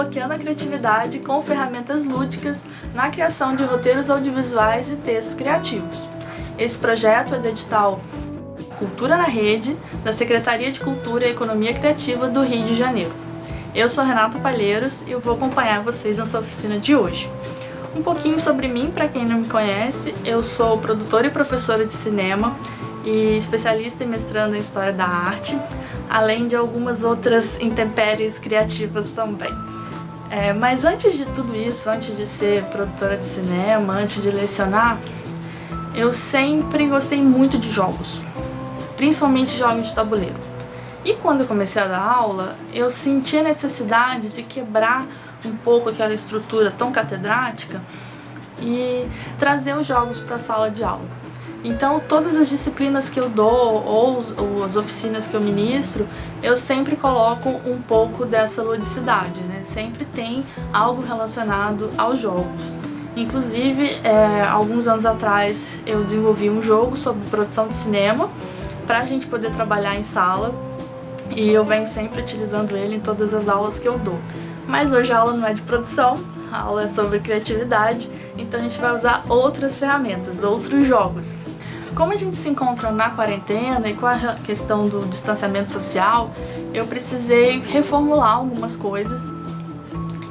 desbloqueando a criatividade com ferramentas lúdicas na criação de roteiros audiovisuais e textos criativos. Esse projeto é do edital Cultura na Rede, da Secretaria de Cultura e Economia Criativa do Rio de Janeiro. Eu sou Renata Palheiros e eu vou acompanhar vocês nessa oficina de hoje. Um pouquinho sobre mim, para quem não me conhece, eu sou produtora e professora de cinema e especialista e mestranda em História da Arte, além de algumas outras intempéries criativas também. Mas antes de tudo isso, antes de ser produtora de cinema, antes de lecionar, eu sempre gostei muito de jogos, principalmente jogos de tabuleiro. E quando eu comecei a dar aula, eu senti a necessidade de quebrar um pouco aquela estrutura tão catedrática e trazer os jogos para a sala de aula. Então, todas as disciplinas que eu dou ou as oficinas que eu ministro, eu sempre coloco um pouco dessa ludicidade, né? Sempre tem algo relacionado aos jogos. Inclusive, alguns anos atrás, eu desenvolvi um jogo sobre produção de cinema para a gente poder trabalhar em sala e eu venho sempre utilizando ele em todas as aulas que eu dou. Mas hoje a aula não é de produção, a aula é sobre criatividade, então a gente vai usar outras ferramentas, outros jogos. Como a gente se encontra na quarentena e com a questão do distanciamento social, eu precisei reformular algumas coisas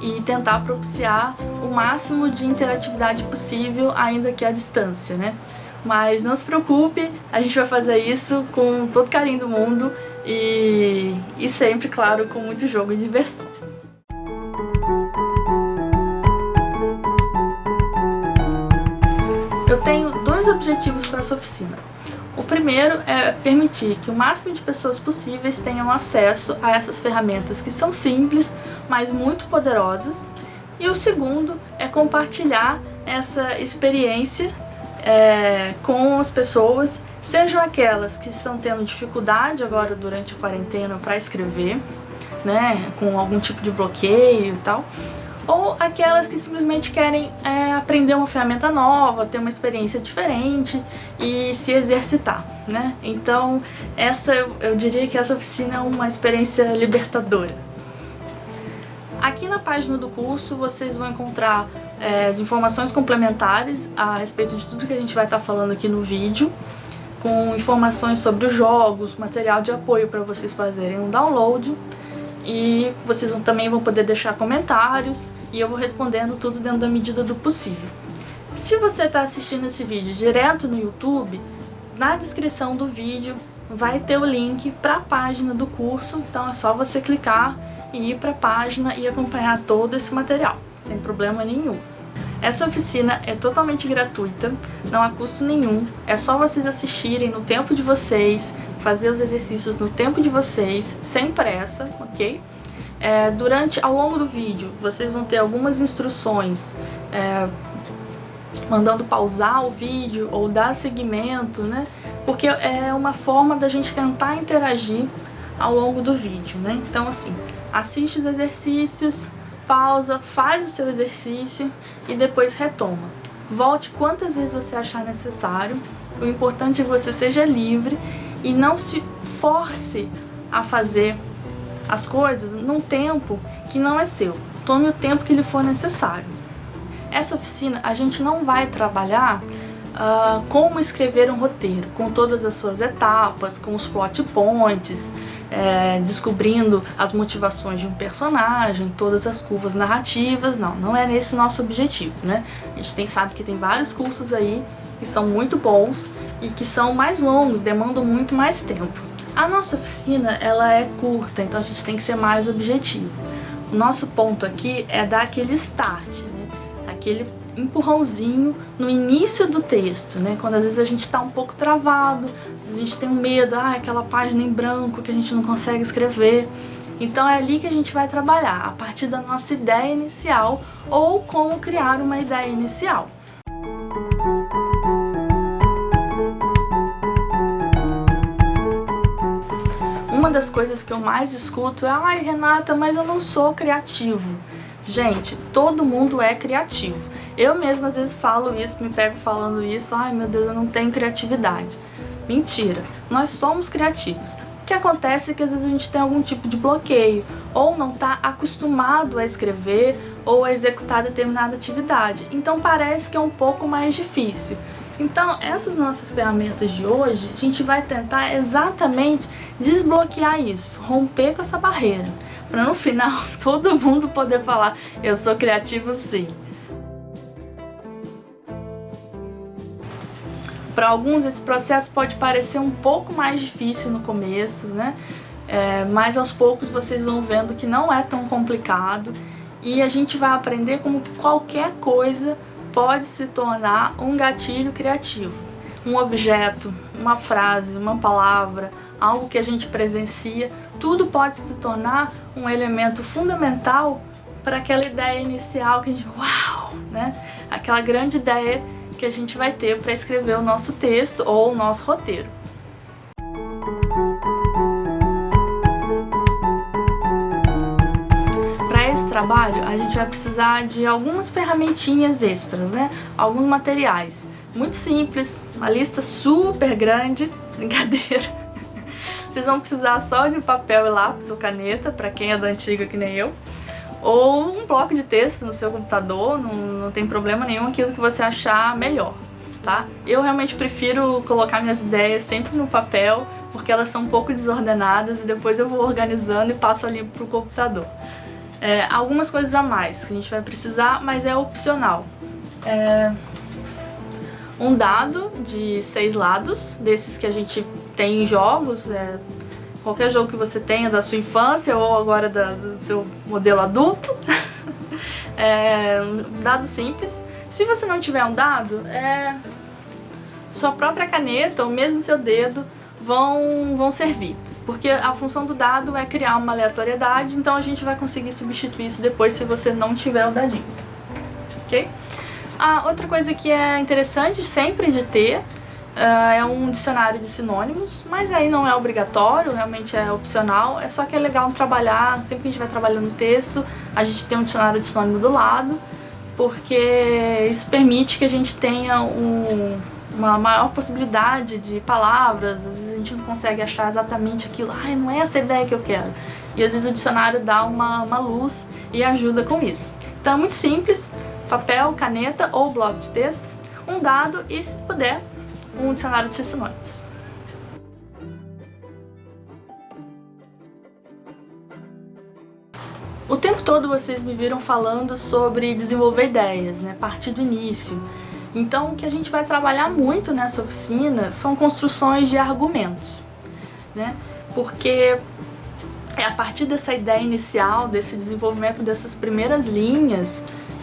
e tentar propiciar o máximo de interatividade possível, ainda que à distância, né? Mas não se preocupe, a gente vai fazer isso com todo carinho do mundo e sempre, claro, com muito jogo e diversão. Eu tenho dois objetivos para essa oficina. O primeiro é permitir que o máximo de pessoas possíveis tenham acesso a essas ferramentas que são simples, mas muito poderosas. E o segundo é compartilhar essa experiência com as pessoas, sejam aquelas que estão tendo dificuldade agora durante a quarentena para escrever, né, com algum tipo de bloqueio e tal, ou aquelas que simplesmente querem aprender uma ferramenta nova, ter uma experiência diferente e se exercitar, né? Então, eu diria que essa oficina é uma experiência libertadora. Aqui na página do curso vocês vão encontrar as informações complementares a respeito de tudo que a gente vai estar falando aqui no vídeo, com informações sobre os jogos, material de apoio para vocês fazerem um download. E vocês também vão poder deixar comentários e eu vou respondendo tudo dentro da medida do possível. Se você está assistindo esse vídeo direto no YouTube, na descrição do vídeo vai ter o link para a página do curso, então é só você clicar e ir para a página e acompanhar todo esse material, sem problema nenhum. Essa oficina é totalmente gratuita, não há custo nenhum, é só vocês assistirem no tempo de vocês, fazer os exercícios no tempo de vocês, sem pressa, ok? Ao longo do vídeo, vocês vão ter algumas instruções, mandando pausar o vídeo ou dar seguimento, né? Porque é uma forma da gente tentar interagir ao longo do vídeo, né? Então, assim, assiste os exercícios, pausa, faz o seu exercício e depois retoma. Volte quantas vezes você achar necessário. O importante é que você seja livre e não se force a fazer as coisas num tempo que não é seu. Tome o tempo que lhe for necessário. Essa oficina a gente não vai trabalhar como escrever um roteiro, com todas as suas etapas, com os plot points, descobrindo as motivações de um personagem, todas as curvas narrativas. Não é esse o nosso objetivo, né? A gente sabe que tem vários cursos aí que são muito bons e que são mais longos, demandam muito mais tempo. A nossa oficina, ela é curta, então a gente tem que ser mais objetivo. O nosso ponto aqui é dar aquele start, né? Aquele empurrãozinho no início do texto, né? Quando às vezes a gente está um pouco travado, às vezes a gente tem um medo, aquela página em branco que a gente não consegue escrever. Então é ali que a gente vai trabalhar, a partir da nossa ideia inicial ou como criar uma ideia inicial. Uma das coisas que eu mais escuto é: ai, Renata, mas eu não sou criativo. Gente, todo mundo é criativo. Eu mesma às vezes falo isso, me pego falando isso: ai meu Deus, eu não tenho criatividade. Mentira, nós somos criativos. O que acontece é que às vezes a gente tem algum tipo de bloqueio, ou não está acostumado a escrever ou a executar determinada atividade. Então parece que é um pouco mais difícil. Então essas nossas ferramentas de hoje, a gente vai tentar exatamente desbloquear isso, romper com essa barreira, para no final todo mundo poder falar: eu sou criativo sim. Para alguns esse processo pode parecer um pouco mais difícil no começo, né? Mas aos poucos vocês vão vendo que não é tão complicado e a gente vai aprender como que qualquer coisa pode se tornar um gatilho criativo. Um objeto, uma frase, uma palavra, algo que a gente presencia, tudo pode se tornar um elemento fundamental para aquela ideia inicial que a gente, uau, né? Aquela grande ideia que a gente vai ter para escrever o nosso texto ou o nosso roteiro. Para esse trabalho, a gente vai precisar de algumas ferramentinhas extras, né? Alguns materiais. Muito simples, uma lista super grande, brincadeira. Vocês vão precisar só de papel e lápis ou caneta, para quem é da antiga que nem eu. Ou um bloco de texto no seu computador, não tem problema nenhum, aquilo que você achar melhor, tá? Eu realmente prefiro colocar minhas ideias sempre no papel, porque elas são um pouco desordenadas e depois eu vou organizando e passo ali pro computador. Algumas coisas a mais que a gente vai precisar, mas é opcional. Um dado de 6 lados, desses que a gente tem em jogos, qualquer jogo que você tenha da sua infância ou agora do seu modelo adulto. Um dado simples. Se você não tiver um dado, sua própria caneta ou mesmo seu dedo vão servir. Porque a função do dado é criar uma aleatoriedade, então a gente vai conseguir substituir isso depois se você não tiver o dadinho. Ok? Outra coisa que é interessante sempre de ter é um dicionário de sinônimos, mas aí não é obrigatório, realmente é opcional, é só que é legal trabalhar, sempre que a gente vai trabalhando o texto, a gente tem um dicionário de sinônimo do lado, porque isso permite que a gente tenha uma maior possibilidade de palavras. Às vezes a gente não consegue achar exatamente aquilo, não é essa ideia que eu quero, e às vezes o dicionário dá uma luz e ajuda com isso. Então é muito simples, papel, caneta ou bloco de texto, um dado e, se puder, um dicionário de sinônimos. O tempo todo vocês me viram falando sobre desenvolver ideias, né, partir do início. Então o que a gente vai trabalhar muito nessa oficina são construções de argumentos, né? Porque é a partir dessa ideia inicial, desse desenvolvimento dessas primeiras linhas,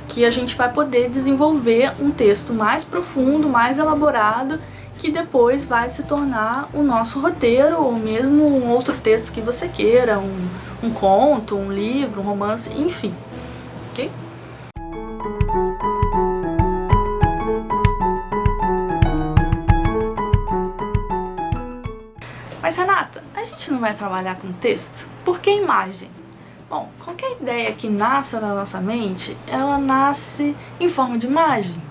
que a gente vai poder desenvolver um texto mais profundo, mais elaborado, que depois vai se tornar o nosso roteiro ou mesmo um outro texto que você queira, um conto, um livro, um romance, enfim. Ok? Mas Renata, a gente não vai trabalhar com texto? Por que imagem? Bom, qualquer ideia que nasça na nossa mente, ela nasce em forma de imagem.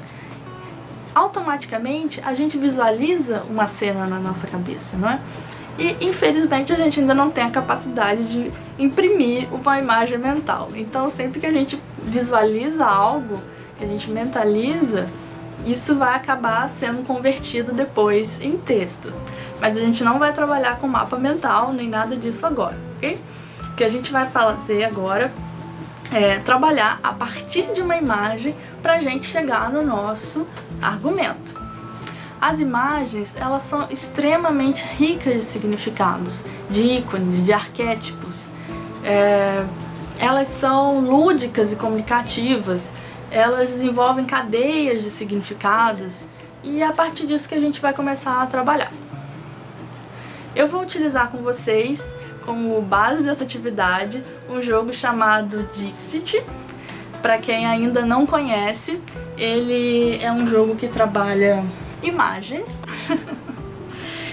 Automaticamente a gente visualiza uma cena na nossa cabeça, não é? E infelizmente a gente ainda não tem a capacidade de imprimir uma imagem mental. Então sempre que a gente visualiza algo, que a gente mentaliza, isso vai acabar sendo convertido depois em texto. Mas a gente não vai trabalhar com mapa mental nem nada disso agora, ok? O que a gente vai fazer agora é trabalhar a partir de uma imagem para a gente chegar no nosso argumento. As imagens, elas são extremamente ricas de significados, de ícones, de arquétipos. Elas são lúdicas e comunicativas, elas desenvolvem cadeias de significados e é a partir disso que a gente vai começar a trabalhar. Eu vou utilizar com vocês, como base dessa atividade, um jogo chamado Dixit. Para quem ainda não conhece, ele é um jogo que trabalha imagens.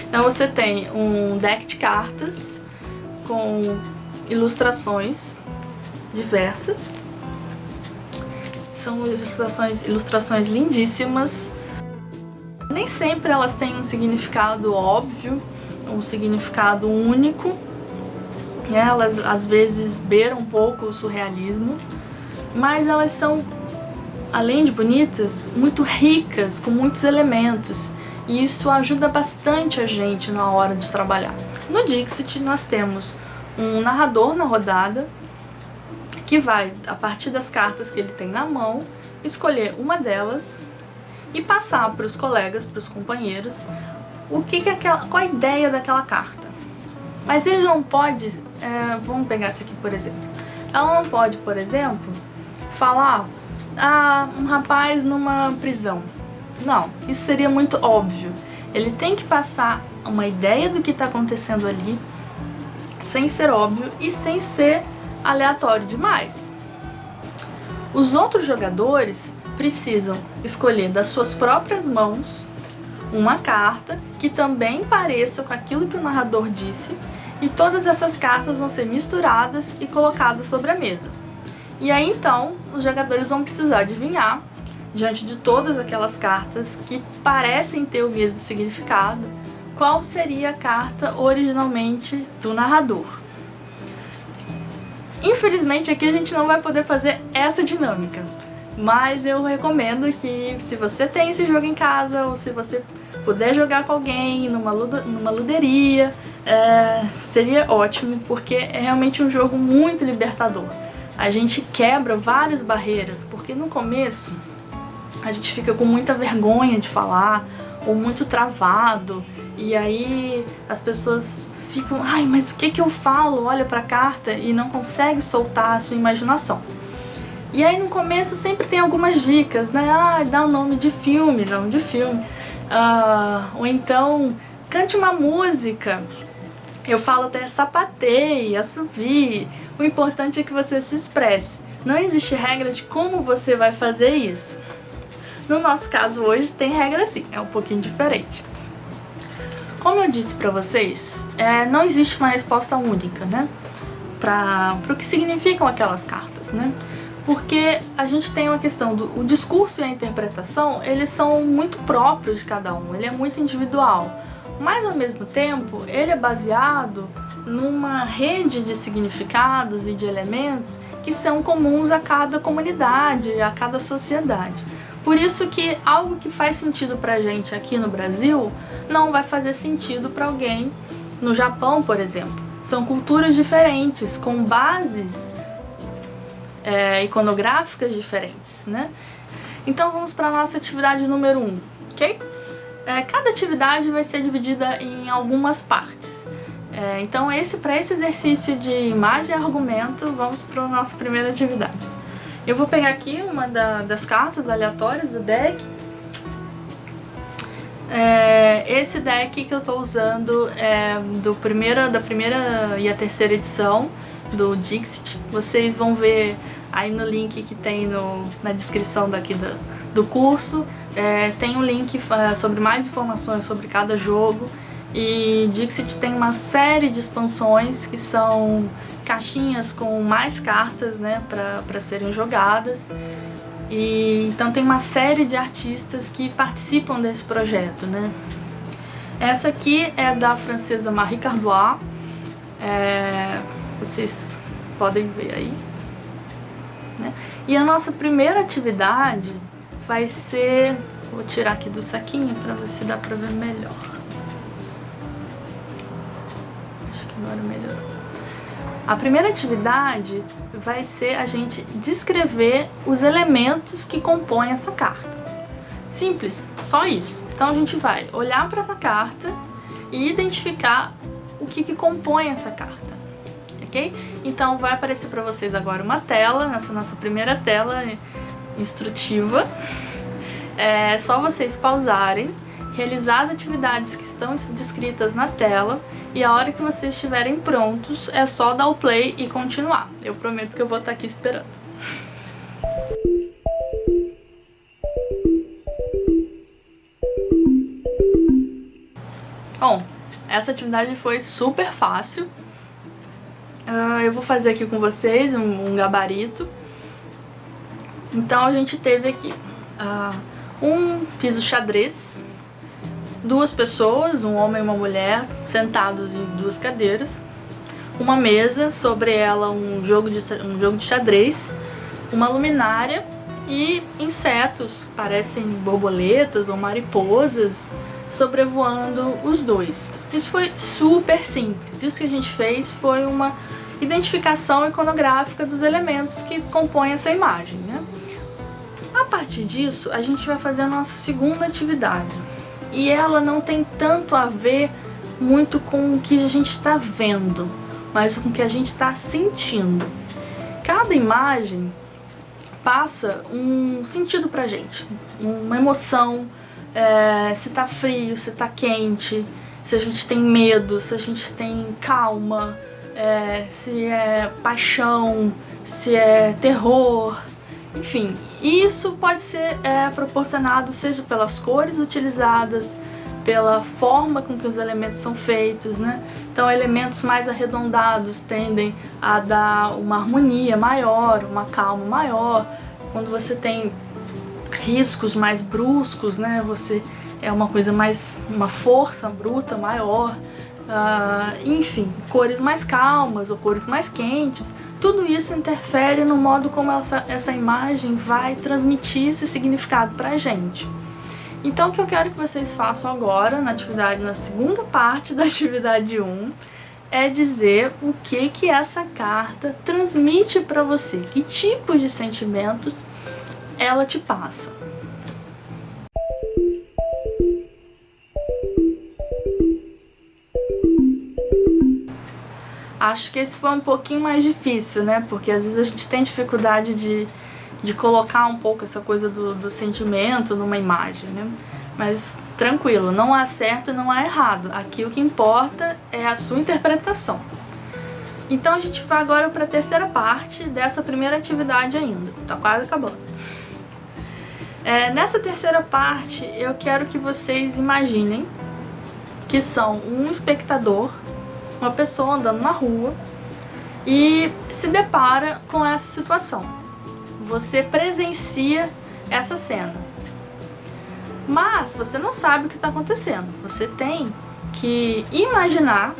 Então você tem um deck de cartas com ilustrações diversas. São ilustrações lindíssimas. Nem sempre elas têm um significado óbvio, um significado único, né? Elas às vezes beiram um pouco o surrealismo, mas elas são, além de bonitas, muito ricas, com muitos elementos, e isso ajuda bastante a gente na hora de trabalhar. No Dixit nós temos um narrador na rodada que vai, a partir das cartas que ele tem na mão, escolher uma delas e passar para os colegas, para os companheiros, qual a ideia daquela carta. Mas ele não pode, vamos pegar essa aqui por exemplo, ela não pode, por exemplo, falar um rapaz numa prisão. Não, isso seria muito óbvio. Ele tem que passar uma ideia do que está acontecendo ali, sem ser óbvio e sem ser aleatório demais. Os outros jogadores precisam escolher das suas próprias mãos uma carta que também pareça com aquilo que o narrador disse, e todas essas cartas vão ser misturadas e colocadas sobre a mesa. E aí então os jogadores vão precisar adivinhar, diante de todas aquelas cartas que parecem ter o mesmo significado, qual seria a carta originalmente do narrador. Infelizmente aqui a gente não vai poder fazer essa dinâmica, mas eu recomendo que, se você tem esse jogo em casa, ou se você puder jogar com alguém numa luderia, seria ótimo, porque é realmente um jogo muito libertador. A gente quebra várias barreiras, porque no começo a gente fica com muita vergonha de falar, ou muito travado, e aí as pessoas ficam, ai, mas o que eu falo? Olha pra carta e não consegue soltar a sua imaginação. E aí no começo sempre tem algumas dicas, né? Dá um nome de filme, ou então cante uma música. Eu falo até sapateie, assovie. O importante é que você se expresse. Não existe regra de como você vai fazer isso. No nosso caso hoje tem regra sim, é um pouquinho diferente. Como eu disse pra vocês, não existe uma resposta única, né? Para o que significam aquelas cartas, né? Porque a gente tem uma questão o discurso e a interpretação, eles são muito próprios de cada um, ele é muito individual. Mas ao mesmo tempo, ele é baseado numa rede de significados e de elementos que são comuns a cada comunidade, a cada sociedade. Por isso que algo que faz sentido pra gente aqui no Brasil não vai fazer sentido para alguém no Japão, por exemplo. São culturas diferentes, com bases iconográficas diferentes, né? Então vamos para a nossa atividade número 1, ok? Cada atividade vai ser dividida em algumas partes. Então para esse exercício de imagem e argumento, vamos para a nossa primeira atividade. Eu vou pegar aqui uma das cartas aleatórias do deck. Esse deck que eu estou usando é da primeira e a terceira edição do Dixit. Vocês vão ver aí no link que tem na descrição daqui do curso. Tem um link sobre mais informações sobre cada jogo. E Dixit tem uma série de expansões que são caixinhas com mais cartas, né, para serem jogadas. E então tem uma série de artistas que participam desse projeto, né? Essa aqui é da francesa Marie Cardois. Vocês podem ver aí, né? E a nossa primeira atividade vai ser, vou tirar aqui do saquinho para ver se dá para ver melhor. Acho que agora melhorou. A primeira atividade vai ser a gente descrever os elementos que compõem essa carta. Simples, só isso. Então a gente vai olhar para essa carta e identificar o que compõe essa carta, ok? Então vai aparecer para vocês agora uma tela, nessa nossa primeira tela instrutiva. É só vocês pausarem, realizar as atividades que estão descritas na tela, e a hora que vocês estiverem prontos é só dar o play e continuar. Eu prometo que eu vou estar aqui esperando. Bom, essa atividade foi super fácil. Eu vou fazer aqui com vocês um gabarito. Então a gente teve aqui um piso xadrez. duas pessoas, um homem e uma mulher, sentados em duas cadeiras, uma mesa, sobre ela um jogo de xadrez, uma luminária e insetos, parecem borboletas ou mariposas, sobrevoando os dois. Isso foi super simples. Isso que a gente fez foi uma identificação iconográfica dos elementos que compõem essa imagem, né? A partir disso, a gente vai fazer a nossa segunda atividade. E ela não tem tanto a ver muito com o que a gente está vendo, mas com o que a gente está sentindo. Cada imagem passa um sentido pra gente, uma emoção, se tá frio, se tá quente, se a gente tem medo, se a gente tem calma, se é paixão, se é terror, enfim. Isso pode ser proporcionado seja pelas cores utilizadas, pela forma com que os elementos são feitos, né? Então, elementos mais arredondados tendem a dar uma harmonia maior, uma calma maior. Quando você tem riscos mais bruscos, né? Você é uma coisa mais, uma força bruta maior. Enfim, cores mais calmas ou cores mais quentes. Tudo isso interfere no modo como essa imagem vai transmitir esse significado pra gente. Então, o que eu quero que vocês façam agora, na segunda parte da atividade 1, é dizer o que essa carta transmite para você, que tipos de sentimentos ela te passa. Acho que esse foi um pouquinho mais difícil, né? Porque às vezes a gente tem dificuldade de colocar um pouco essa coisa do sentimento numa imagem, né? Mas tranquilo, não há certo e não há errado. Aqui o que importa é a sua interpretação. Então a gente vai agora para a terceira parte dessa primeira atividade ainda. Tá quase acabando. Nessa terceira parte eu quero que vocês imaginem que são um espectador, uma pessoa andando na rua e se depara com essa situação. Você presencia essa cena, mas você não sabe o que está acontecendo. Você tem que imaginar,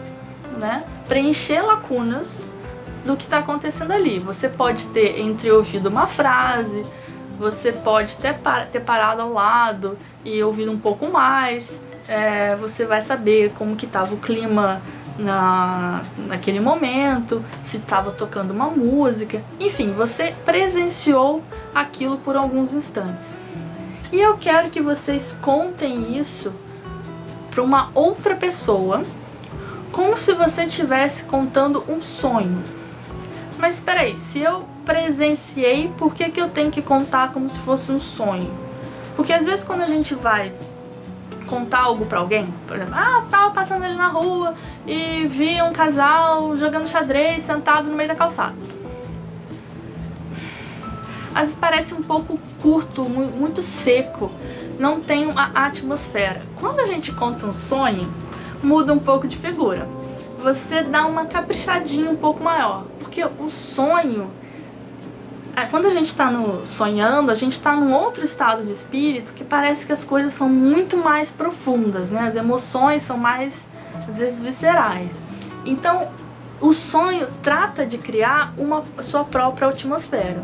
né, preencher lacunas do que está acontecendo ali. Você pode ter entreouvido uma frase, você pode ter parado ao lado e ouvido um pouco mais. Você vai saber como que estava o clima naquele momento, se estava tocando uma música, enfim, você presenciou aquilo por alguns instantes. E eu quero que vocês contem isso para uma outra pessoa, como se você estivesse contando um sonho. Mas espera aí, se eu presenciei, por que eu tenho que contar como se fosse um sonho? Porque às vezes quando a gente vai contar algo pra alguém, por exemplo, eu tava passando ali na rua e vi um casal jogando xadrez sentado no meio da calçada. Às vezes parece um pouco curto, muito seco, não tem uma atmosfera. Quando a gente conta um sonho, muda um pouco de figura. Você dá uma caprichadinha um pouco maior, porque o sonho, quando a gente está sonhando, a gente está num outro estado de espírito que parece que as coisas são muito mais profundas, né? As emoções são mais, às vezes, viscerais. Então, o sonho trata de criar a sua própria atmosfera,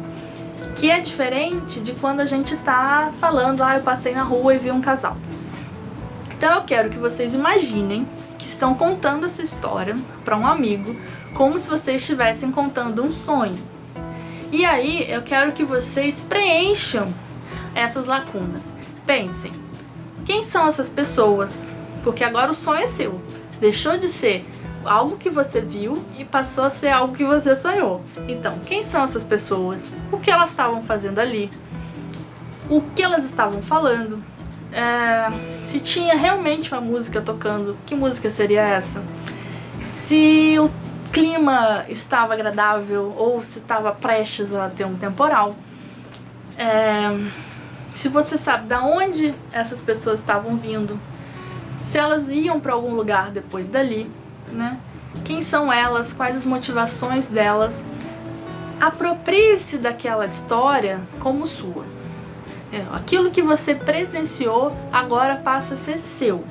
que é diferente de quando a gente está falando, eu passei na rua e vi um casal. Então, eu quero que vocês imaginem que estão contando essa história para um amigo, como se vocês estivessem contando um sonho. E aí, eu quero que vocês preencham essas lacunas. Pensem, quem são essas pessoas? Porque agora o sonho é seu. Deixou de ser algo que você viu e passou a ser algo que você sonhou. Então, quem são essas pessoas? O que elas estavam fazendo ali? O que elas estavam falando? Se tinha realmente uma música tocando, que música seria essa? Se o clima estava agradável ou se estava prestes a ter um temporal. Se você sabe de onde essas pessoas estavam vindo, se elas iam para algum lugar depois dali, né? Quem são elas, quais as motivações delas. Aproprie-se daquela história como sua. Aquilo que você presenciou agora passa a ser seu.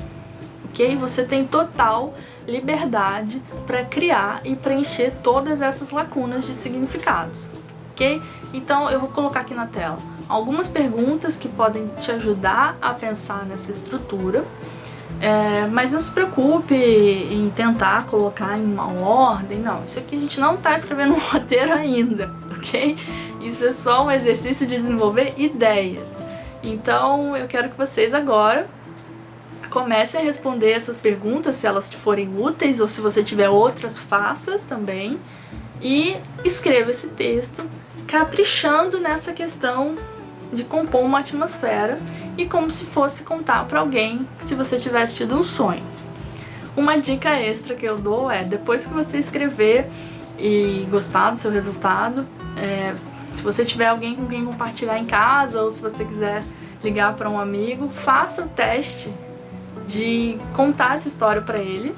ok? Você tem total liberdade para criar e preencher todas essas lacunas de significados, ok? Então eu vou colocar aqui na tela algumas perguntas que podem te ajudar a pensar nessa estrutura, mas não se preocupe em tentar colocar em uma ordem, não. Isso aqui a gente não está escrevendo um roteiro ainda, ok? Isso é só um exercício de desenvolver ideias. Então eu quero que vocês agora comecem a responder essas perguntas, se elas te forem úteis, ou se você tiver outras, faças também. E escreva esse texto caprichando nessa questão de compor uma atmosfera e como se fosse contar para alguém se você tivesse tido um sonho. Uma dica extra que eu dou é, depois que você escrever e gostar do seu resultado, se você tiver alguém com quem compartilhar em casa ou se você quiser ligar para um amigo, faça o teste de contar essa história para ele,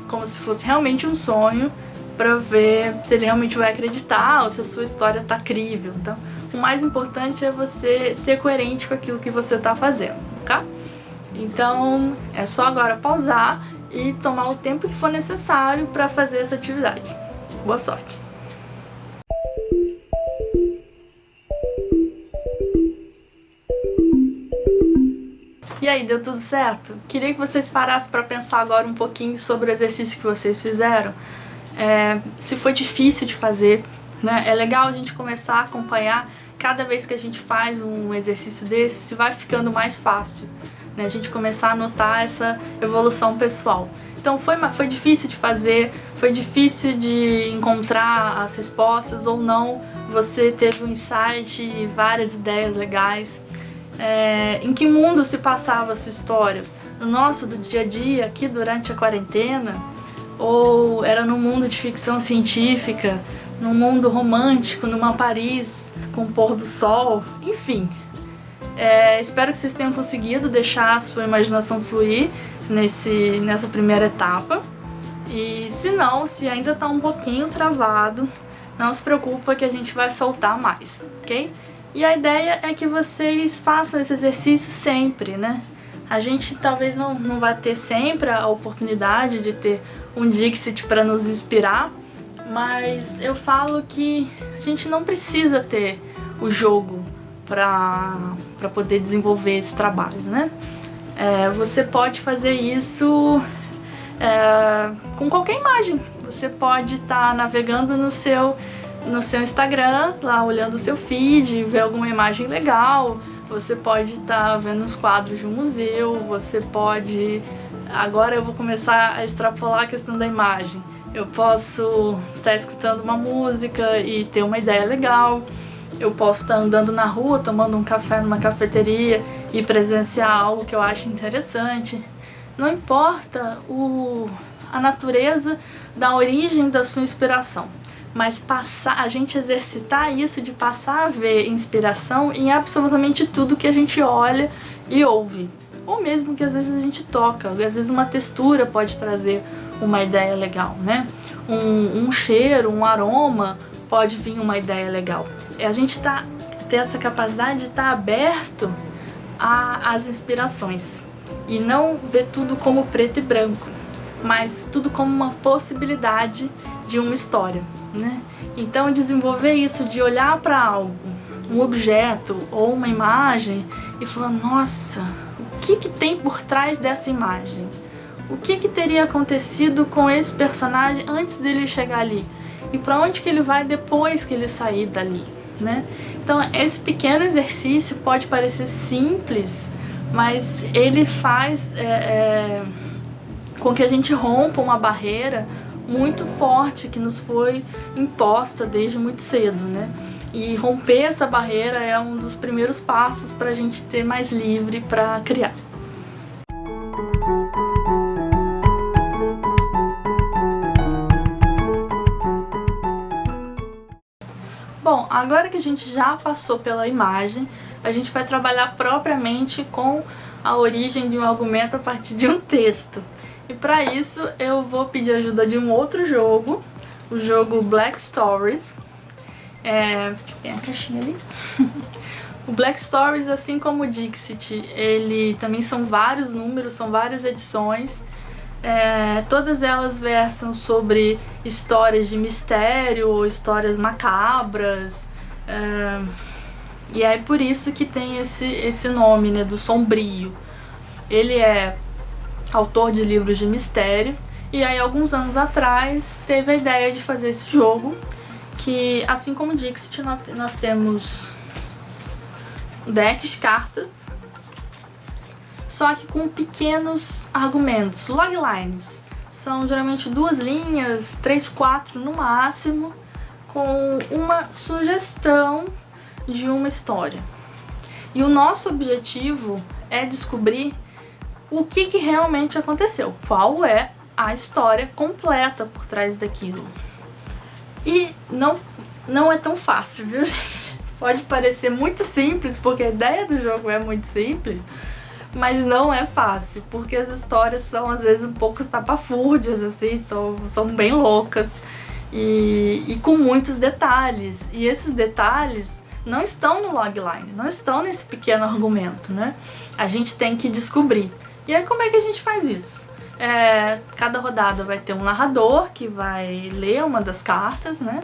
como se fosse realmente um sonho, para ver se ele realmente vai acreditar ou se a sua história tá crível. Então, o mais importante é você ser coerente com aquilo que você tá fazendo, tá? Então, é só agora pausar e tomar o tempo que for necessário para fazer essa atividade. Boa sorte! E aí, deu tudo certo? Queria que vocês parassem para pensar agora um pouquinho sobre o exercício que vocês fizeram. Se foi difícil de fazer, né? É legal a gente começar a acompanhar cada vez que a gente faz um exercício desse, se vai ficando mais fácil, né? A gente começar a notar essa evolução pessoal. Então foi difícil de fazer, foi difícil de encontrar as respostas ou não, você teve um insight e várias ideias legais. Em que mundo se passava a sua história? No nosso, do dia a dia, aqui durante a quarentena? Ou era no mundo de ficção científica, num mundo romântico, numa Paris com o pôr do sol? Enfim, espero que vocês tenham conseguido deixar a sua imaginação fluir nessa primeira etapa. E se não, se ainda está um pouquinho travado, não se preocupa que a gente vai soltar mais, ok? E a ideia é que vocês façam esse exercício sempre, né? A gente talvez não vai ter sempre a oportunidade de ter um Dixit para nos inspirar, mas eu falo que a gente não precisa ter o jogo para poder desenvolver esse trabalho, né? Você pode fazer isso com qualquer imagem. Você pode estar navegando no seu Instagram, lá olhando o seu feed, ver alguma imagem legal. Você pode estar vendo os quadros de um museu, você pode... Agora eu vou começar a extrapolar a questão da imagem. Eu posso estar escutando uma música e ter uma ideia legal. Eu posso estar andando na rua, tomando um café numa cafeteria e presenciar algo que eu acho interessante. Não importa a natureza da origem da sua inspiração, mas a gente exercitar isso de passar a ver inspiração em absolutamente tudo que a gente olha e ouve. Ou mesmo que às vezes a gente toca, às vezes uma textura pode trazer uma ideia legal, né? Um cheiro, um aroma pode vir uma ideia legal. A gente ter essa capacidade de estar aberto às inspirações e não ver tudo como preto e branco, mas tudo como uma possibilidade de uma história, né? Então desenvolver isso de olhar para algo, um objeto ou uma imagem e falar, nossa, o que tem por trás dessa imagem? O que teria acontecido com esse personagem antes dele chegar ali? E para onde que ele vai depois que ele sair dali, né? Então esse pequeno exercício pode parecer simples, mas ele faz com que a gente rompa uma barreira muito forte que nos foi imposta desde muito cedo, né? E romper essa barreira é um dos primeiros passos para a gente ter mais livre para criar. Bom, agora que a gente já passou pela imagem, a gente vai trabalhar propriamente com a origem de um argumento a partir de um texto. E para isso eu vou pedir ajuda de um outro jogo, o jogo Black Stories. Tem a caixinha ali. O Black Stories, assim como o Dixit, ele também são vários números, são várias edições. Todas elas versam sobre histórias de mistério ou histórias macabras. E é por isso que tem esse nome, né, do Sombrio. Ele é autor de livros de mistério. E aí, alguns anos atrás, teve a ideia de fazer esse jogo, que, assim como o Dixit, nós temos decks de cartas, só que com pequenos argumentos, loglines. São geralmente 2 linhas, 3, 4 no máximo, com uma sugestão de uma história. E o nosso objetivo é descobrir o que realmente aconteceu, qual é a história completa por trás daquilo. E não é tão fácil, viu, gente? Pode parecer muito simples, porque a ideia do jogo é muito simples, mas não é fácil, porque as histórias são às vezes um pouco estapafúrdias, assim, são bem loucas e com muitos detalhes. E esses detalhes não estão no logline, não estão nesse pequeno argumento, né? A gente tem que descobrir. E aí, como é que a gente faz isso? Cada rodada vai ter um narrador que vai ler uma das cartas, né?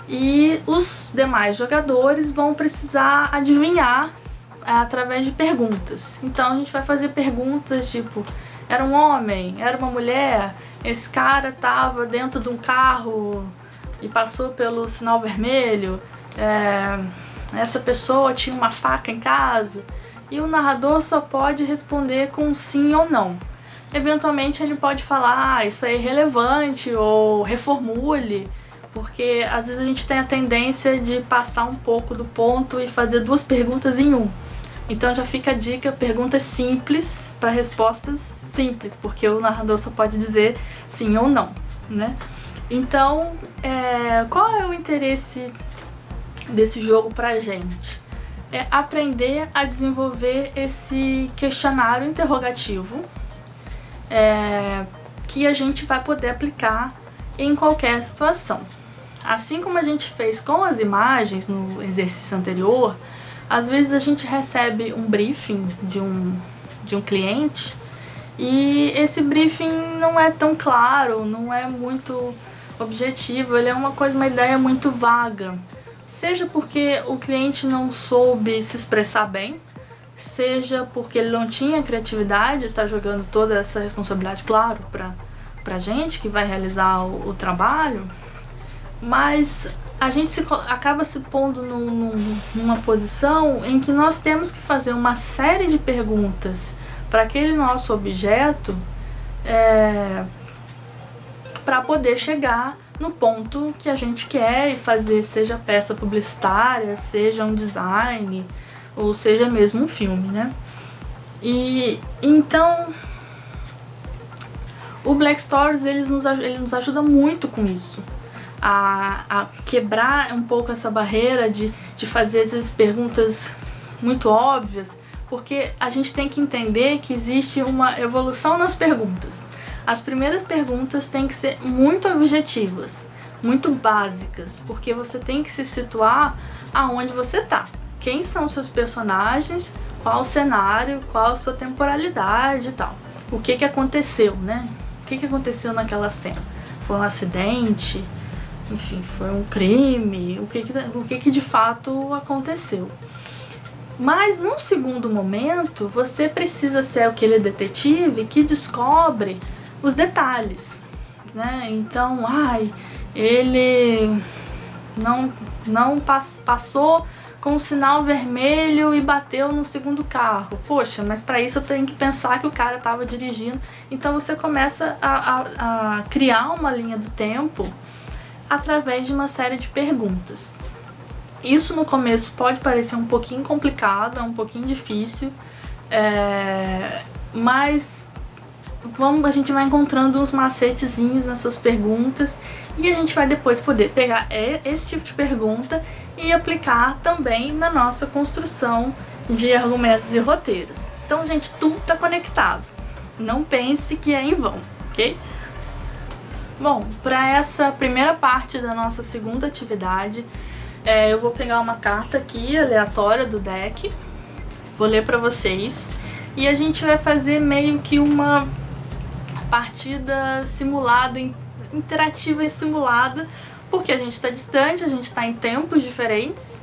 E os demais jogadores vão precisar adivinhar através de perguntas. Então a gente vai fazer perguntas tipo: era um homem? Era uma mulher? Esse cara estava dentro de um carro e passou pelo sinal vermelho? Essa pessoa tinha uma faca em casa? E o narrador só pode responder com sim ou não. Eventualmente ele pode falar: isso é irrelevante, ou reformule, porque às vezes a gente tem a tendência de passar um pouco do ponto e fazer 2 perguntas em um. Então já fica a dica: perguntas simples para respostas simples, porque o narrador só pode dizer sim ou não, né? Então, qual é o interesse desse jogo pra gente? É aprender a desenvolver esse questionário interrogativo, que a gente vai poder aplicar em qualquer situação. Assim como a gente fez com as imagens no exercício anterior, às vezes a gente recebe um briefing de um cliente e esse briefing não é tão claro, não é muito objetivo, ele é uma ideia muito vaga. Seja porque o cliente não soube se expressar bem, seja porque ele não tinha criatividade, tá jogando toda essa responsabilidade, claro, pra gente que vai realizar o trabalho, mas a gente acaba se pondo numa posição em que nós temos que fazer uma série de perguntas para aquele nosso objeto, para poder chegar no ponto que a gente quer e fazer, seja peça publicitária, seja um design, ou seja mesmo um filme, né? E então o Black Stories ele nos ajuda muito com isso, a quebrar um pouco essa barreira de fazer essas perguntas muito óbvias, porque a gente tem que entender que existe uma evolução nas perguntas. As primeiras perguntas têm que ser muito objetivas, muito básicas, porque você tem que se situar aonde você tá. Quem são os seus personagens, qual o cenário, qual a sua temporalidade e tal. O que aconteceu, né? O que aconteceu naquela cena? Foi um acidente? Enfim, foi um crime? O que de fato aconteceu? Mas num segundo momento, você precisa ser aquele detetive que descobre os detalhes, né? Então, ele não passou com o sinal vermelho e bateu no segundo carro. Poxa, mas para isso eu tenho que pensar que o cara estava dirigindo. Então você começa a criar uma linha do tempo através de uma série de perguntas. Isso no começo pode parecer um pouquinho complicado, um pouquinho difícil, mas a gente vai encontrando uns macetezinhos nessas perguntas e a gente vai depois poder pegar esse tipo de pergunta e aplicar também na nossa construção de argumentos e roteiros. Então, gente, tudo tá conectado. Não pense que é em vão, ok? Bom, para essa primeira parte da nossa segunda atividade, eu vou pegar uma carta aqui, aleatória do deck, vou ler para vocês, e a gente vai fazer meio que uma partida simulada, interativa e simulada, porque a gente está distante, a gente está em tempos diferentes.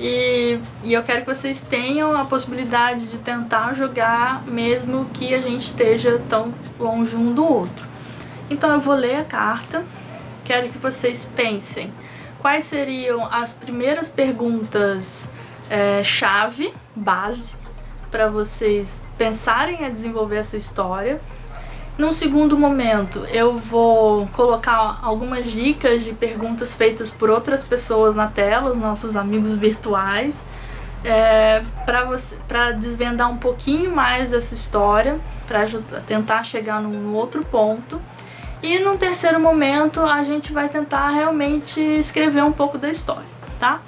E eu quero que vocês tenham a possibilidade de tentar jogar mesmo que a gente esteja tão longe um do outro. Então eu vou ler a carta, quero que vocês pensem quais seriam as primeiras perguntas chave, base, para vocês pensarem a desenvolver essa história. Num segundo momento, eu vou colocar algumas dicas de perguntas feitas por outras pessoas na tela, os nossos amigos virtuais, para desvendar um pouquinho mais dessa história, para tentar chegar num outro ponto. E num terceiro momento, a gente vai tentar realmente escrever um pouco da história, tá?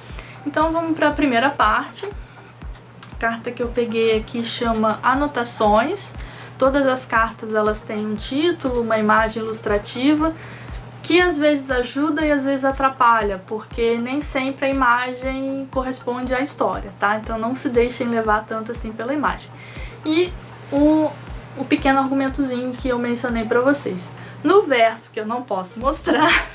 Então vamos para a primeira parte. A carta que eu peguei aqui chama Anotações. Todas as cartas elas têm um título, uma imagem ilustrativa, que às vezes ajuda e às vezes atrapalha, porque nem sempre a imagem corresponde à história, tá? Então não se deixem levar tanto assim pela imagem. E o pequeno argumentozinho que eu mencionei para vocês. No verso, que eu não posso mostrar,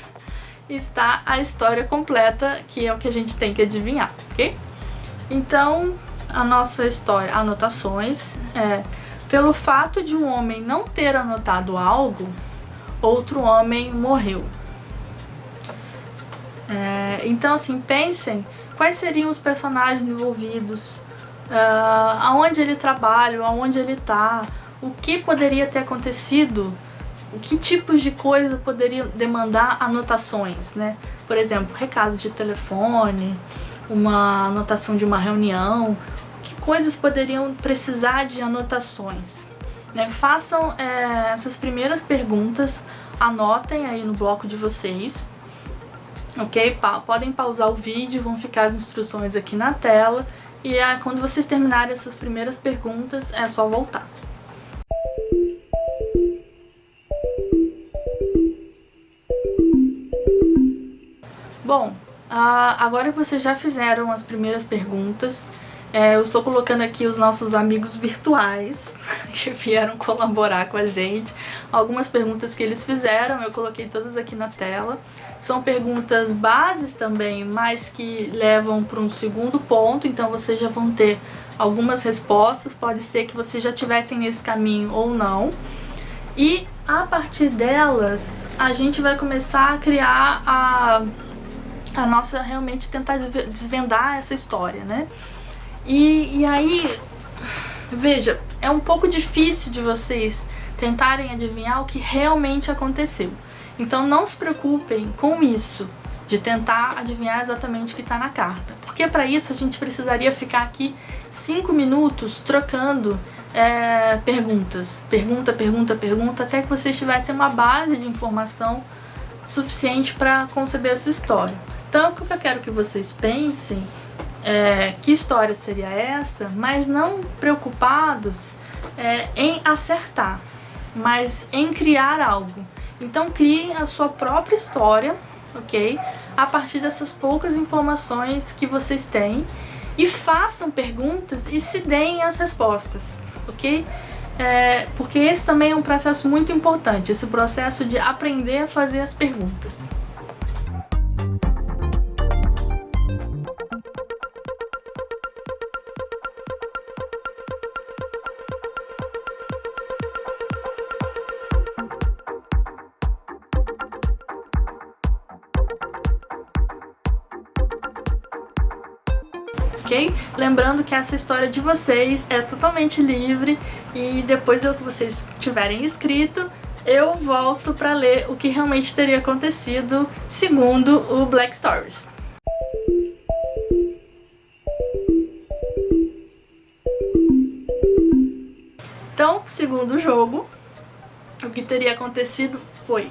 está a história completa, que é o que a gente tem que adivinhar, ok? Então, a nossa história, anotações, pelo fato de um homem não ter anotado algo, outro homem morreu. Então, assim, pensem quais seriam os personagens envolvidos, aonde ele trabalha, aonde ele está, o que poderia ter acontecido, que tipos de coisa poderiam demandar anotações, né? Por exemplo, recado de telefone, uma anotação de uma reunião. Que coisas poderiam precisar de anotações, né? Façam essas primeiras perguntas, anotem aí no bloco de vocês, ok? Podem pausar o vídeo, vão ficar as instruções aqui na tela, e quando vocês terminarem essas primeiras perguntas é só voltar. Bom, agora que vocês já fizeram as primeiras perguntas, eu estou colocando aqui os nossos amigos virtuais que vieram colaborar com a gente. Algumas perguntas que eles fizeram, eu coloquei todas aqui na tela. São perguntas bases também, mas que levam para um segundo ponto, então vocês já vão ter algumas respostas. Pode ser que vocês já estivessem nesse caminho ou não. E a partir delas, a gente vai começar a criar a nossa, realmente tentar desvendar essa história, né? E aí, veja, é um pouco difícil de vocês tentarem adivinhar o que realmente aconteceu. Então não se preocupem com isso, de tentar adivinhar exatamente o que está na carta. Porque para isso a gente precisaria ficar aqui 5 minutos trocando perguntas. Pergunta, até que vocês tivessem uma base de informação suficiente para conceber essa história. Então o que eu quero que vocês pensem que história seria essa, mas não preocupados em acertar, mas em criar algo. Então criem a sua própria história, ok? A partir dessas poucas informações que vocês têm, e façam perguntas e se deem as respostas, ok? Porque esse também é um processo muito importante, esse processo de aprender a fazer as perguntas. Ok? Lembrando que essa história de vocês é totalmente livre, e depois que vocês tiverem escrito, eu volto para ler o que realmente teria acontecido segundo o Black Stories. Então, segundo o jogo, o que teria acontecido foi: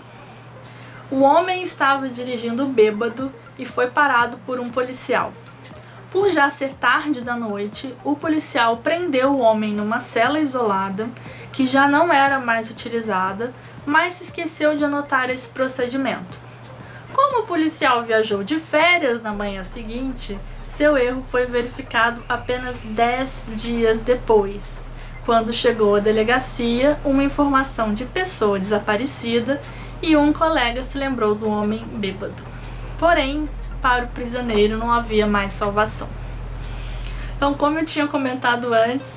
o homem estava dirigindo bêbado e foi parado por um policial. Por já ser tarde da noite, o policial prendeu o homem numa cela isolada, que já não era mais utilizada, mas se esqueceu de anotar esse procedimento. Como o policial viajou de férias na manhã seguinte, seu erro foi verificado apenas 10 dias depois, quando chegou à delegacia uma informação de pessoa desaparecida e um colega se lembrou do homem bêbado. Porém, para o prisioneiro não havia mais salvação. Então, como eu tinha comentado antes,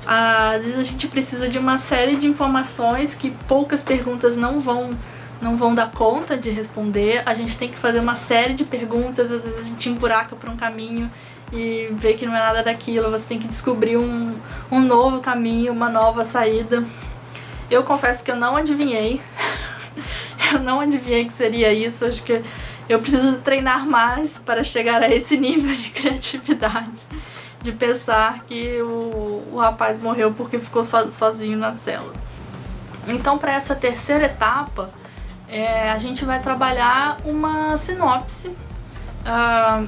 às vezes a gente precisa de uma série de informações que poucas perguntas não vão dar conta de responder. A gente tem que fazer uma série de perguntas, às vezes a gente emburaca por um caminho e vê que não é nada daquilo, você tem que descobrir um novo caminho, uma nova saída. Eu confesso que eu não adivinhei, eu não adivinhei que seria isso. Acho que eu preciso treinar mais para chegar a esse nível de criatividade, de pensar que o rapaz morreu porque ficou sozinho na cela. Então, para essa terceira etapa, a gente vai trabalhar uma sinopse.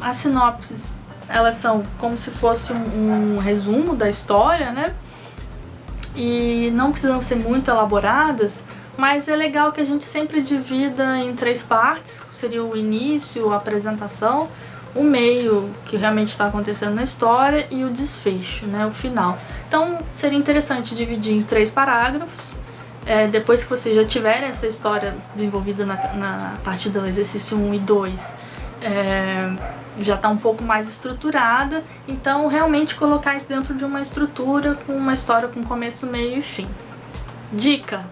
As sinopses, elas são como se fosse um resumo da história, né? E não precisam ser muito elaboradas, mas é legal que a gente sempre divida em 3 partes, que seria o início, a apresentação, o meio, que realmente está acontecendo na história, e o desfecho, né, o final. Então, seria interessante dividir em 3 parágrafos. Depois que vocês já tiverem essa história desenvolvida na parte do exercício 1 e 2, já está um pouco mais estruturada. Então, realmente colocar isso dentro de uma estrutura, com uma história com começo, meio e fim. Dica!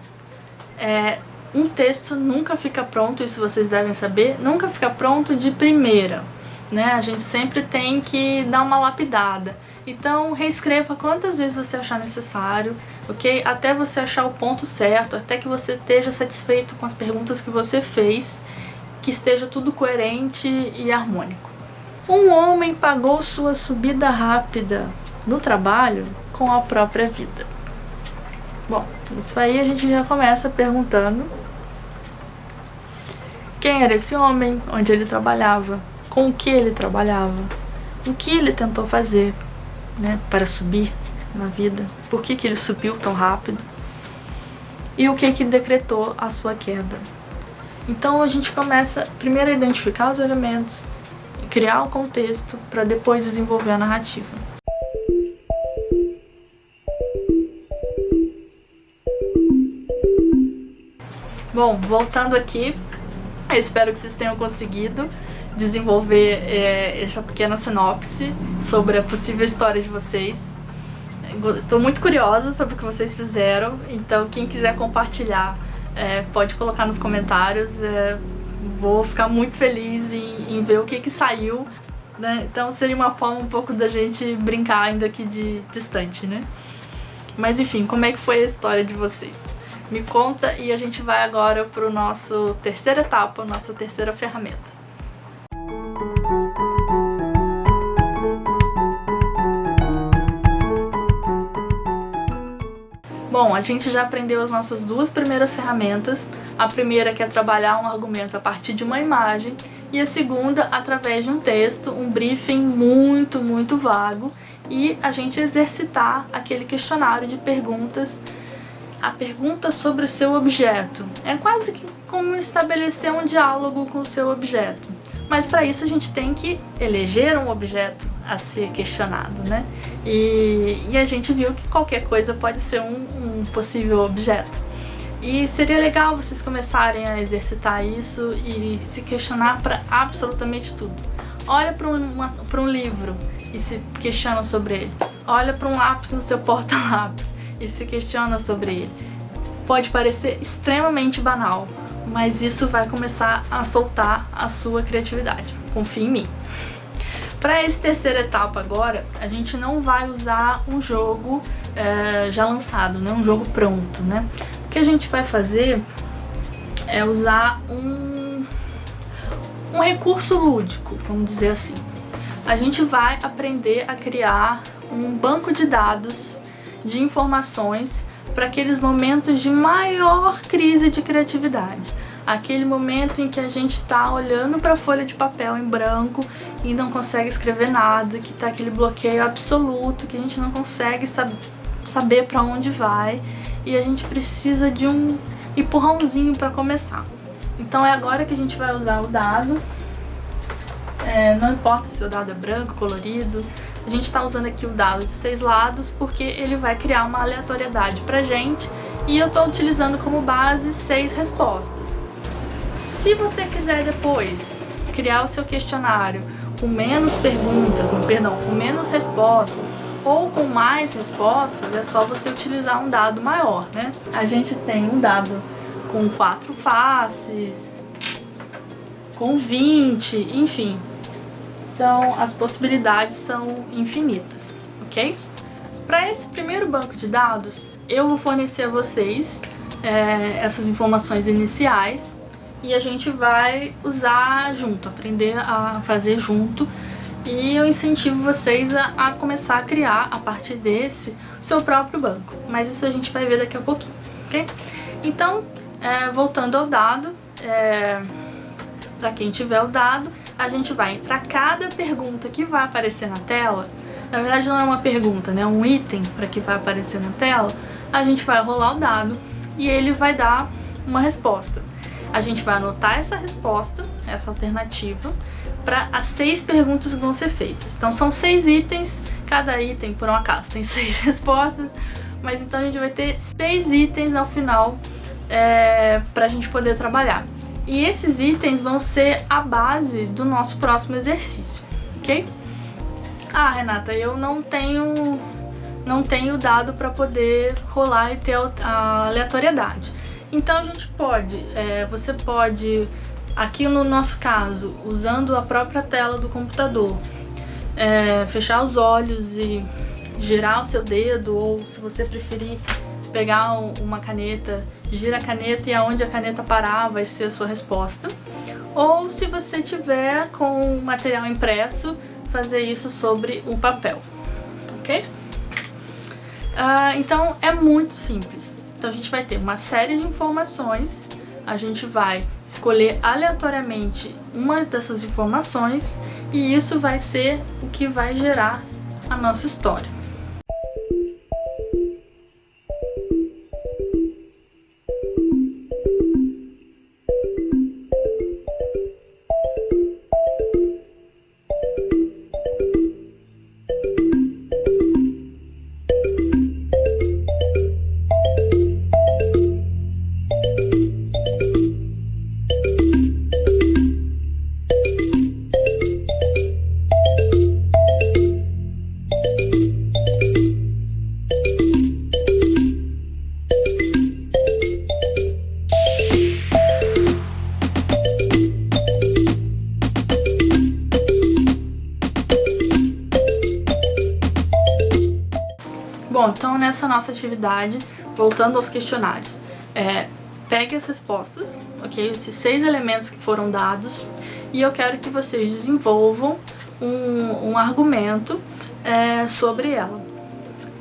Um texto nunca fica pronto, isso vocês devem saber, nunca fica pronto de primeira, né? A gente sempre tem que dar uma lapidada. Então, reescreva quantas vezes você achar necessário, ok? Até você achar o ponto certo, até que você esteja satisfeito com as perguntas que você fez, que esteja tudo coerente e harmônico. Um homem pagou sua subida rápida no trabalho com a própria vida. Bom, isso aí a gente já começa perguntando quem era esse homem, onde ele trabalhava, com o que ele trabalhava, o que ele tentou fazer, né, para subir na vida, por que ele subiu tão rápido e o que decretou a sua queda. Então a gente começa primeiro a identificar os elementos, criar um contexto para depois desenvolver a narrativa. Bom, voltando aqui, eu espero que vocês tenham conseguido desenvolver essa pequena sinopse sobre a possível história de vocês. Estou muito curiosa sobre o que vocês fizeram, então quem quiser compartilhar pode colocar nos comentários. Vou ficar muito feliz em ver o que saiu, né? Então seria uma forma um pouco da gente brincar ainda aqui de distante, né? Mas enfim, como é que foi a história de vocês? Me conta, e a gente vai agora para o nosso terceira etapa, nossa terceira ferramenta. Bom, a gente já aprendeu as nossas 2 primeiras ferramentas. A primeira, que é trabalhar um argumento a partir de uma imagem, e a segunda, através de um texto, um briefing muito, muito vago, e a gente exercitar aquele questionário de perguntas, a pergunta sobre o seu objeto. É quase que como estabelecer um diálogo com o seu objeto. Mas para isso a gente tem que eleger um objeto a ser questionado, né? E a gente viu que qualquer coisa pode ser um possível objeto. E seria legal vocês começarem a exercitar isso e se questionar para absolutamente tudo. Olha para um livro e se questiona sobre ele. Olha para um lápis no seu porta-lápis e se questiona sobre ele. Pode parecer extremamente banal, mas isso vai começar a soltar a sua criatividade. Confie em mim. Para essa terceira etapa agora, a gente não vai usar um jogo já lançado, né? Um jogo pronto, né? O que a gente vai fazer é usar um recurso lúdico, vamos dizer assim. A gente vai aprender a criar um banco de dados de informações para aqueles momentos de maior crise de criatividade. Aquele momento em que a gente está olhando para a folha de papel em branco e não consegue escrever nada, que está aquele bloqueio absoluto, que a gente não consegue saber para onde vai e a gente precisa de um empurrãozinho para começar. Então é agora que a gente vai usar o dado. Não importa se o dado é branco, colorido, A gente está usando aqui o dado de 6 lados porque ele vai criar uma aleatoriedade pra gente e eu estou utilizando como base 6 respostas. Se você quiser depois criar o seu questionário com menos perguntas, com menos respostas ou com mais respostas, é só você utilizar um dado maior, né? A gente tem um dado com 4 faces, com 20, enfim, as possibilidades são infinitas, ok? Para esse primeiro banco de dados, eu vou fornecer a vocês essas informações iniciais e a gente vai usar junto, aprender a fazer junto, e eu incentivo vocês a começar a criar, a partir desse, o seu próprio banco, mas isso a gente vai ver daqui a pouquinho, ok? Então, voltando ao dado, para quem tiver o dado, a gente vai, para cada pergunta que vai aparecer na tela, na verdade não é uma pergunta, né, é um item para que vai aparecer na tela, a gente vai rolar o dado e ele vai dar uma resposta. A gente vai anotar essa resposta, essa alternativa, para as 6 perguntas que vão ser feitas. Então são 6 itens, cada item, por um acaso, tem 6 respostas, mas então a gente vai ter 6 itens ao final para a gente poder trabalhar. E esses itens vão ser a base do nosso próximo exercício, ok? Ah, Renata, eu não tenho dado para poder rolar e ter a aleatoriedade. Então a gente pode, você pode, aqui no nosso caso, usando a própria tela do computador, fechar os olhos e girar o seu dedo, ou se você preferir, pegar uma caneta, gira a caneta e aonde a caneta parar vai ser a sua resposta. Ou se você tiver com material impresso, fazer isso sobre o papel, ok? Então é muito simples. Então a gente vai ter uma série de informações, a gente vai escolher aleatoriamente uma dessas informações e isso vai ser o que vai gerar a nossa história. Bom, então nessa nossa atividade, voltando aos questionários, pegue as respostas, ok? Esses 6 elementos que foram dados, e eu quero que vocês desenvolvam um argumento sobre ela.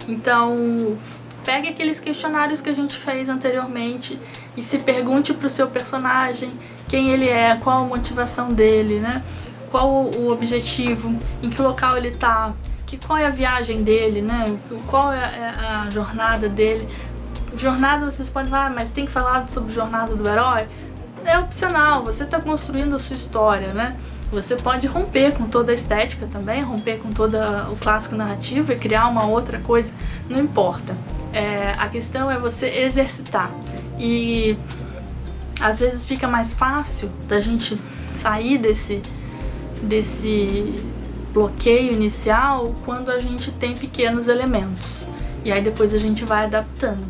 Então, pegue aqueles questionários que a gente fez anteriormente e se pergunte para o seu personagem quem ele é, qual a motivação dele, né? Qual o objetivo, em que local ele está, qual é a viagem dele, né? Qual é a jornada dele. Jornada, vocês podem falar, mas tem que falar sobre a jornada do herói? É opcional, você está construindo a sua história, né? Você pode romper com toda a estética também, romper com todo o clássico narrativo e criar uma outra coisa, não importa. A questão é você exercitar. E às vezes fica mais fácil da gente sair desse bloqueio inicial quando a gente tem pequenos elementos. E aí depois a gente vai adaptando.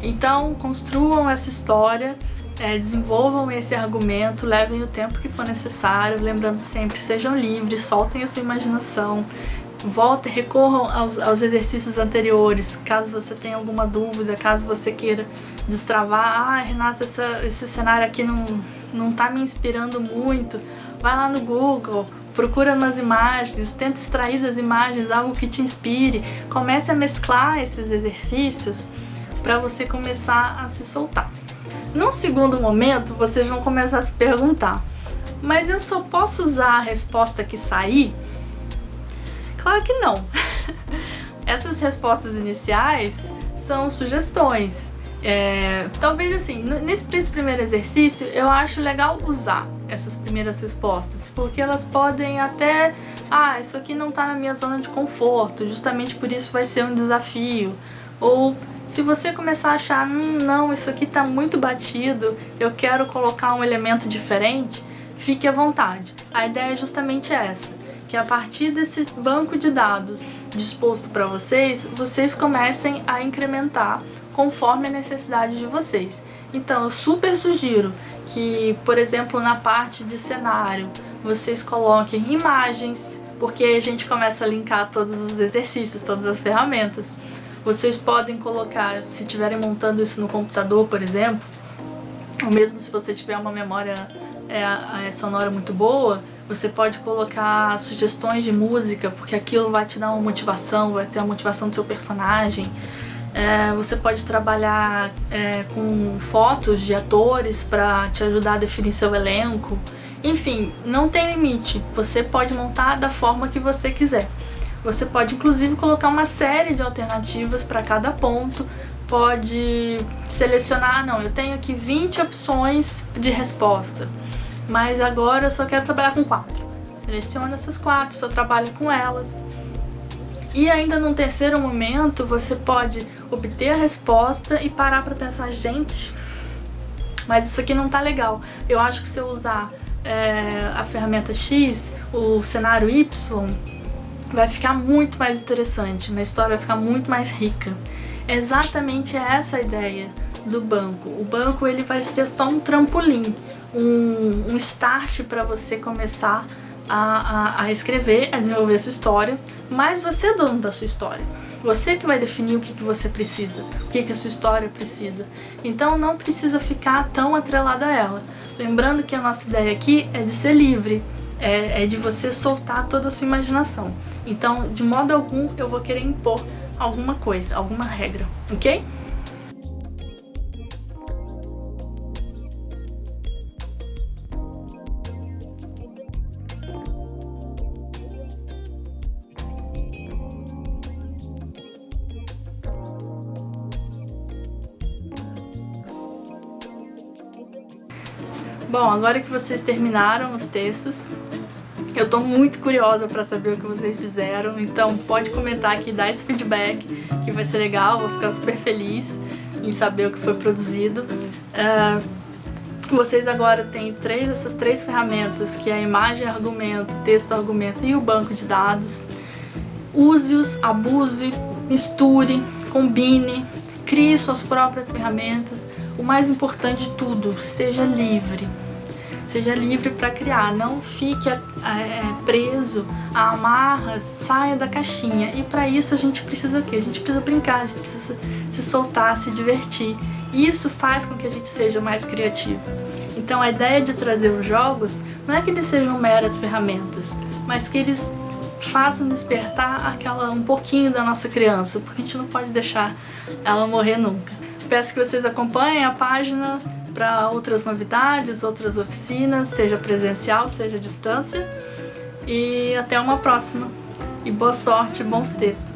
Então, construam essa história, desenvolvam esse argumento, levem o tempo que for necessário, lembrando sempre, sejam livres, soltem a sua imaginação, voltem, recorram aos exercícios anteriores, caso você tenha alguma dúvida, caso você queira destravar, Renata, esse cenário aqui não tá me inspirando muito, vai lá no Google, procura nas imagens, tenta extrair das imagens algo que te inspire, comece a mesclar esses exercícios para você começar a se soltar. Num segundo momento, vocês vão começar a se perguntar, mas eu só posso usar a resposta que sair? Claro que não. Essas respostas iniciais são sugestões. Talvez assim, nesse primeiro exercício, eu acho legal usar essas primeiras respostas, porque elas podem até ah, isso aqui não está na minha zona de conforto, justamente por isso vai ser um desafio. Ou se você começar a achar, não, isso aqui está muito batido, eu quero colocar um elemento diferente, fique à vontade. A ideia é justamente essa, que a partir desse banco de dados disposto para vocês, vocês comecem a incrementar conforme a necessidade de vocês. Então eu super sugiro que, por exemplo, na parte de cenário, vocês coloquem imagens, porque aí a gente começa a linkar todos os exercícios, todas as ferramentas. Vocês podem colocar, se estiverem montando isso no computador, por exemplo, ou mesmo se você tiver uma memória sonora muito boa, você pode colocar sugestões de música, porque aquilo vai te dar uma motivação, vai ser a motivação do seu personagem. Você pode trabalhar com fotos de atores para te ajudar a definir seu elenco. Enfim, não tem limite, você pode montar da forma que você quiser. Você pode inclusive colocar uma série de alternativas para cada ponto, pode selecionar, não, eu tenho aqui 20 opções de resposta, mas agora eu só quero trabalhar com 4. Seleciona essas 4, só trabalha com elas. E ainda num terceiro momento, você pode obter a resposta e parar para pensar, gente, mas isso aqui não tá legal. Eu acho que se eu usar a ferramenta X, o cenário Y, vai ficar muito mais interessante, minha história vai ficar muito mais rica. É exatamente essa a ideia do banco. O banco ele vai ser só um trampolim, um start para você começar a escrever, a desenvolver a sua história, mas você é dono da sua história. Você que vai definir o que você precisa, o que a sua história precisa. Então não precisa ficar tão atrelado a ela. Lembrando que a nossa ideia aqui é de ser livre, é de você soltar toda a sua imaginação. Então, de modo algum, eu vou querer impor alguma coisa, alguma regra, ok? Bom, agora que vocês terminaram os textos, eu tô muito curiosa para saber o que vocês fizeram, então pode comentar aqui, dar esse feedback, que vai ser legal, vou ficar super feliz em saber o que foi produzido. Vocês agora têm essas três ferramentas, que é a imagem argumento, texto argumento e o banco de dados. Use-os, abuse, misture, combine, crie suas próprias ferramentas. O mais importante de tudo, seja livre. Seja livre para criar, não fique preso a amarras, saia da caixinha. E para isso a gente precisa o quê? A gente precisa brincar, a gente precisa se soltar, se divertir. E isso faz com que a gente seja mais criativo. Então a ideia de trazer os jogos não é que eles sejam meras ferramentas, mas que eles façam despertar um pouquinho da nossa criança, porque a gente não pode deixar ela morrer nunca. Peço que vocês acompanhem a página para outras novidades, outras oficinas, seja presencial, seja à distância. E até uma próxima. E boa sorte, bons textos!